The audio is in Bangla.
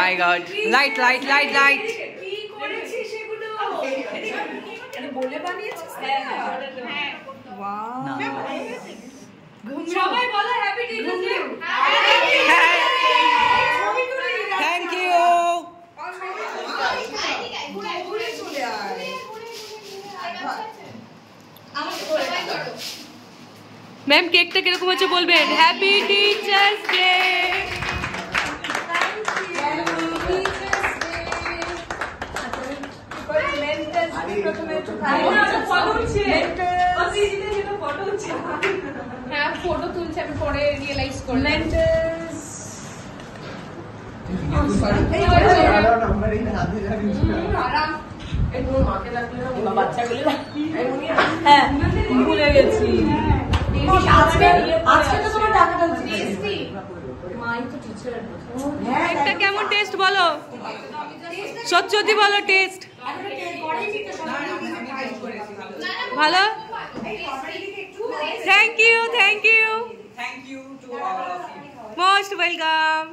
My God! Light. সবাই বলো happy teachers day. Thank you. Ma'am কেকটা কিরকম হচ্ছে বলবেন? Happy teachers day. হ্যাঁ ফটো তুলছে, আমি পরে রিয়েলাইজ করলাম। ভুলে গেছি একটা কেমন টেস্ট বলো, সত্যি বলো টেস্ট ভালো। Thank you, most welcome.